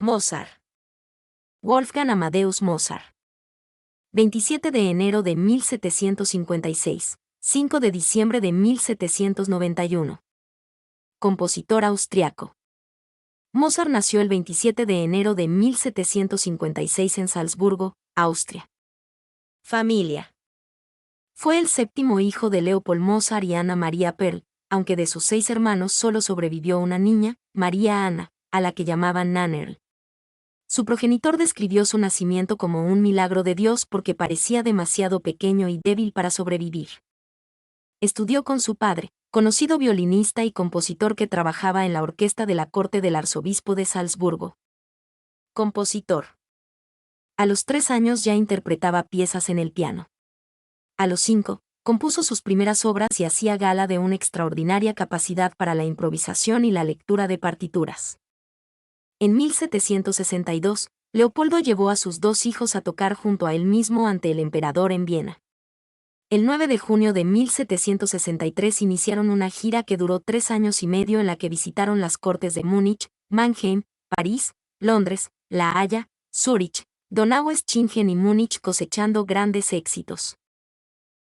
Mozart. Wolfgang Amadeus Mozart. 27 de enero de 1756, 5 de diciembre de 1791. Compositor austriaco. Mozart nació el 27 de enero de 1756 en Salzburgo, Austria. Familia. Fue el séptimo hijo de Leopold Mozart y Anna Maria Perl, aunque de sus 6 hermanos solo sobrevivió una niña, María Ana, a la que llamaban Nannerl. Su progenitor describió su nacimiento como un milagro de Dios porque parecía demasiado pequeño y débil para sobrevivir. Estudió con su padre, conocido violinista y compositor que trabajaba en la orquesta de la corte del arzobispo de Salzburgo. Compositor. A los 3 años ya interpretaba piezas en el piano. A los 5, compuso sus primeras obras y hacía gala de una extraordinaria capacidad para la improvisación y la lectura de partituras. En 1762, Leopoldo llevó a sus 2 hijos a tocar junto a él mismo ante el emperador en Viena. El 9 de junio de 1763 iniciaron una gira que duró 3 años y medio en la que visitaron las cortes de Múnich, Mannheim, París, Londres, La Haya, Zúrich, Donaueschingen y Múnich cosechando grandes éxitos.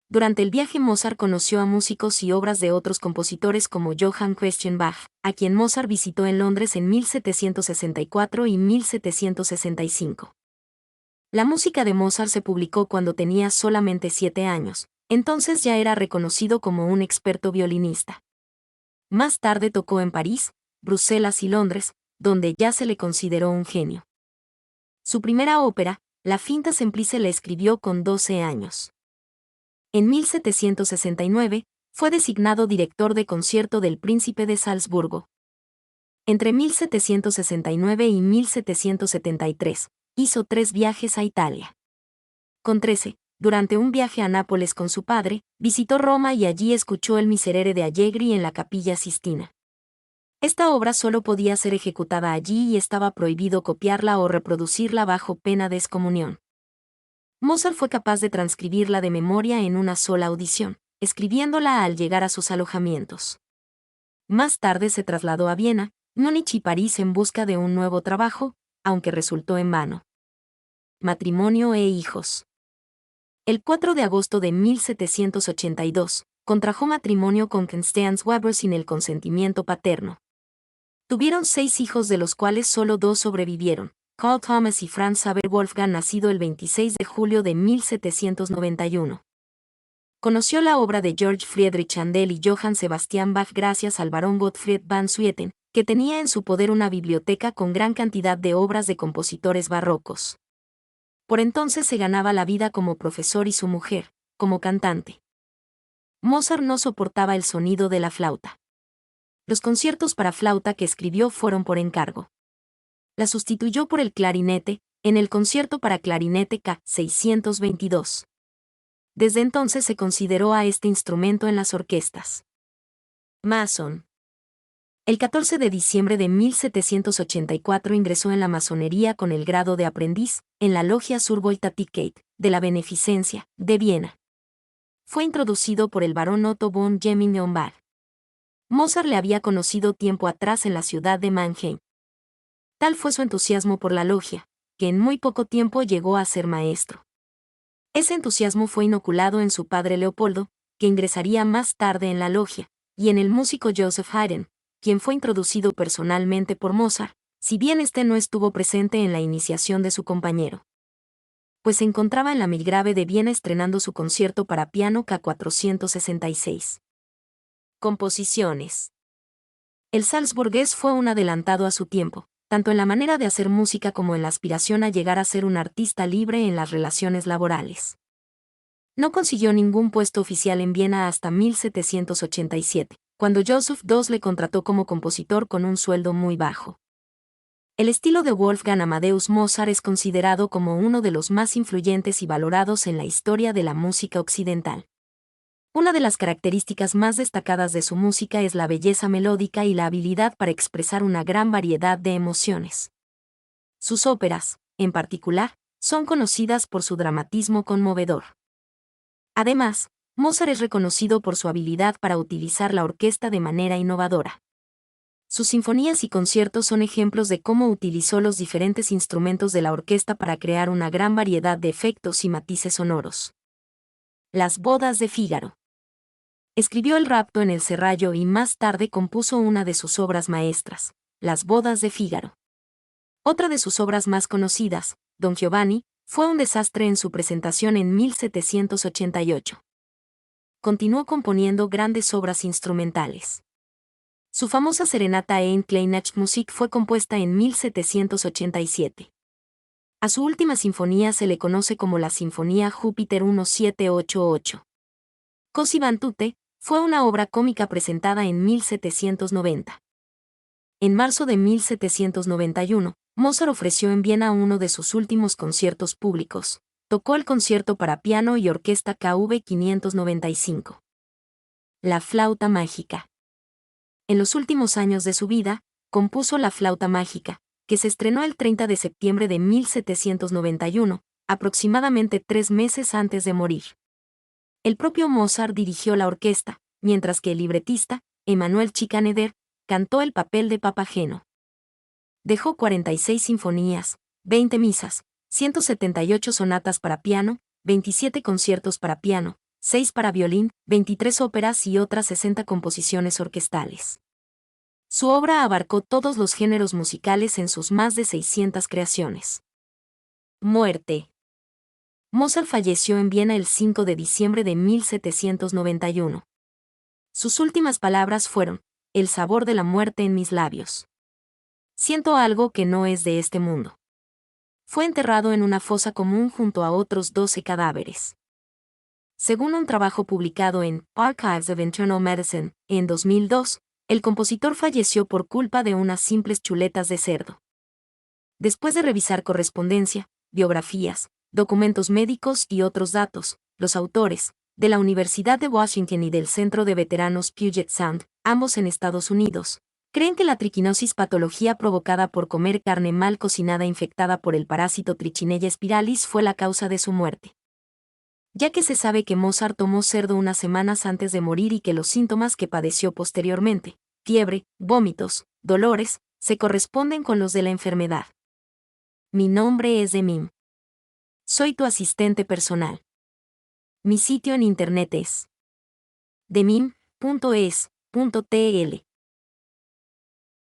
Durante el viaje Mozart conoció a músicos y obras de otros compositores como Johann Christian Bach, a quien Mozart visitó en Londres en 1764 y 1765. La música de Mozart se publicó cuando tenía solamente 7 años, entonces ya era reconocido como un experto violinista. Más tarde tocó en París, Bruselas y Londres, donde ya se le consideró un genio. Su primera ópera, La Finta Semplice, la escribió con 12 años. En 1769, fue designado director de concierto del Príncipe de Salzburgo. Entre 1769 y 1773, hizo 3 viajes a Italia. Con 13, durante un viaje a Nápoles con su padre, visitó Roma y allí escuchó el Miserere de Allegri en la Capilla Sistina. Esta obra solo podía ser ejecutada allí y estaba prohibido copiarla o reproducirla bajo pena de excomunión. Mozart fue capaz de transcribirla de memoria en una sola audición, escribiéndola al llegar a sus alojamientos. Más tarde se trasladó a Viena, Múnich y París en busca de un nuevo trabajo, aunque resultó en vano. Matrimonio e hijos. El 4 de agosto de 1782, contrajo matrimonio con Constance Weber sin el consentimiento paterno. Tuvieron 6 hijos de los cuales solo 2 sobrevivieron, Carl Thomas y Franz Xaver Wolfgang, nacido el 26 de julio de 1791. Conoció la obra de Georg Friedrich Händel y Johann Sebastian Bach gracias al barón Gottfried van Swieten, que tenía en su poder una biblioteca con gran cantidad de obras de compositores barrocos. Por entonces se ganaba la vida como profesor y su mujer, como cantante. Mozart no soportaba el sonido de la flauta. Los conciertos para flauta que escribió fueron por encargo. La sustituyó por el clarinete, en el concierto para clarinete K. 622. Desde entonces se consideró a este instrumento en las orquestas. Masón. El 14 de diciembre de 1784 ingresó en la masonería con el grado de aprendiz, en la logia Zur Wohltätigkeit, de la Beneficencia, de Viena. Fue introducido por el barón Otto von Gemmingen-Ombach. Mozart le había conocido tiempo atrás en la ciudad de Mannheim. Tal fue su entusiasmo por la logia, que en muy poco tiempo llegó a ser maestro. Ese entusiasmo fue inoculado en su padre Leopoldo, que ingresaría más tarde en la logia, y en el músico Joseph Haydn, quien fue introducido personalmente por Mozart, si bien este no estuvo presente en la iniciación de su compañero. Pues se encontraba en la Milgrave de Viena estrenando su concierto para piano K. 466. Composiciones. El salzburgués fue un adelantado a su tiempo, tanto en la manera de hacer música como en la aspiración a llegar a ser un artista libre en las relaciones laborales. No consiguió ningún puesto oficial en Viena hasta 1787, cuando Joseph II le contrató como compositor con un sueldo muy bajo. El estilo de Wolfgang Amadeus Mozart es considerado como uno de los más influyentes y valorados en la historia de la música occidental. Una de las características más destacadas de su música es la belleza melódica y la habilidad para expresar una gran variedad de emociones. Sus óperas, en particular, son conocidas por su dramatismo conmovedor. Además, Mozart es reconocido por su habilidad para utilizar la orquesta de manera innovadora. Sus sinfonías y conciertos son ejemplos de cómo utilizó los diferentes instrumentos de la orquesta para crear una gran variedad de efectos y matices sonoros. Las bodas de Fígaro. Escribió el rapto en el Serrallo y más tarde compuso una de sus obras maestras, Las bodas de Fígaro. Otra de sus obras más conocidas, Don Giovanni, fue un desastre en su presentación en 1788. Continuó componiendo grandes obras instrumentales. Su famosa serenata Ein kleine Musik fue compuesta en 1787. A su última sinfonía se le conoce como la Sinfonía Júpiter 1788. Così van tutte fue una obra cómica presentada en 1790. En marzo de 1791, Mozart ofreció en Viena uno de sus últimos conciertos públicos. Tocó el concierto para piano y orquesta KV 595. La flauta mágica. En los últimos años de su vida, compuso La flauta mágica, que se estrenó el 30 de septiembre de 1791, aproximadamente 3 meses antes de morir. El propio Mozart dirigió la orquesta, mientras que el libretista, Emanuel Schikaneder, cantó el papel de Papageno. Dejó 46 sinfonías, 20 misas, 178 sonatas para piano, 27 conciertos para piano, 6 para violín, 23 óperas y otras 60 composiciones orquestales. Su obra abarcó todos los géneros musicales en sus más de 600 creaciones. Muerte. Mozart falleció en Viena el 5 de diciembre de 1791. Sus últimas palabras fueron: el sabor de la muerte en mis labios. Siento algo que no es de este mundo. Fue enterrado en una fosa común junto a otros 12 cadáveres. Según un trabajo publicado en Archives of Internal Medicine, en 2002, el compositor falleció por culpa de unas simples chuletas de cerdo. Después de revisar correspondencia, biografías, documentos médicos y otros datos, los autores, de la Universidad de Washington y del Centro de Veteranos Puget Sound, ambos en Estados Unidos, creen que la triquinosis, patología provocada por comer carne mal cocinada infectada por el parásito Trichinella spiralis, fue la causa de su muerte. Ya que se sabe que Mozart tomó cerdo unas semanas antes de morir y que los síntomas que padeció posteriormente, fiebre, vómitos, dolores, se corresponden con los de la enfermedad. Mi nombre es Demim. Soy tu asistente personal. Mi sitio en internet es demim.es.tl.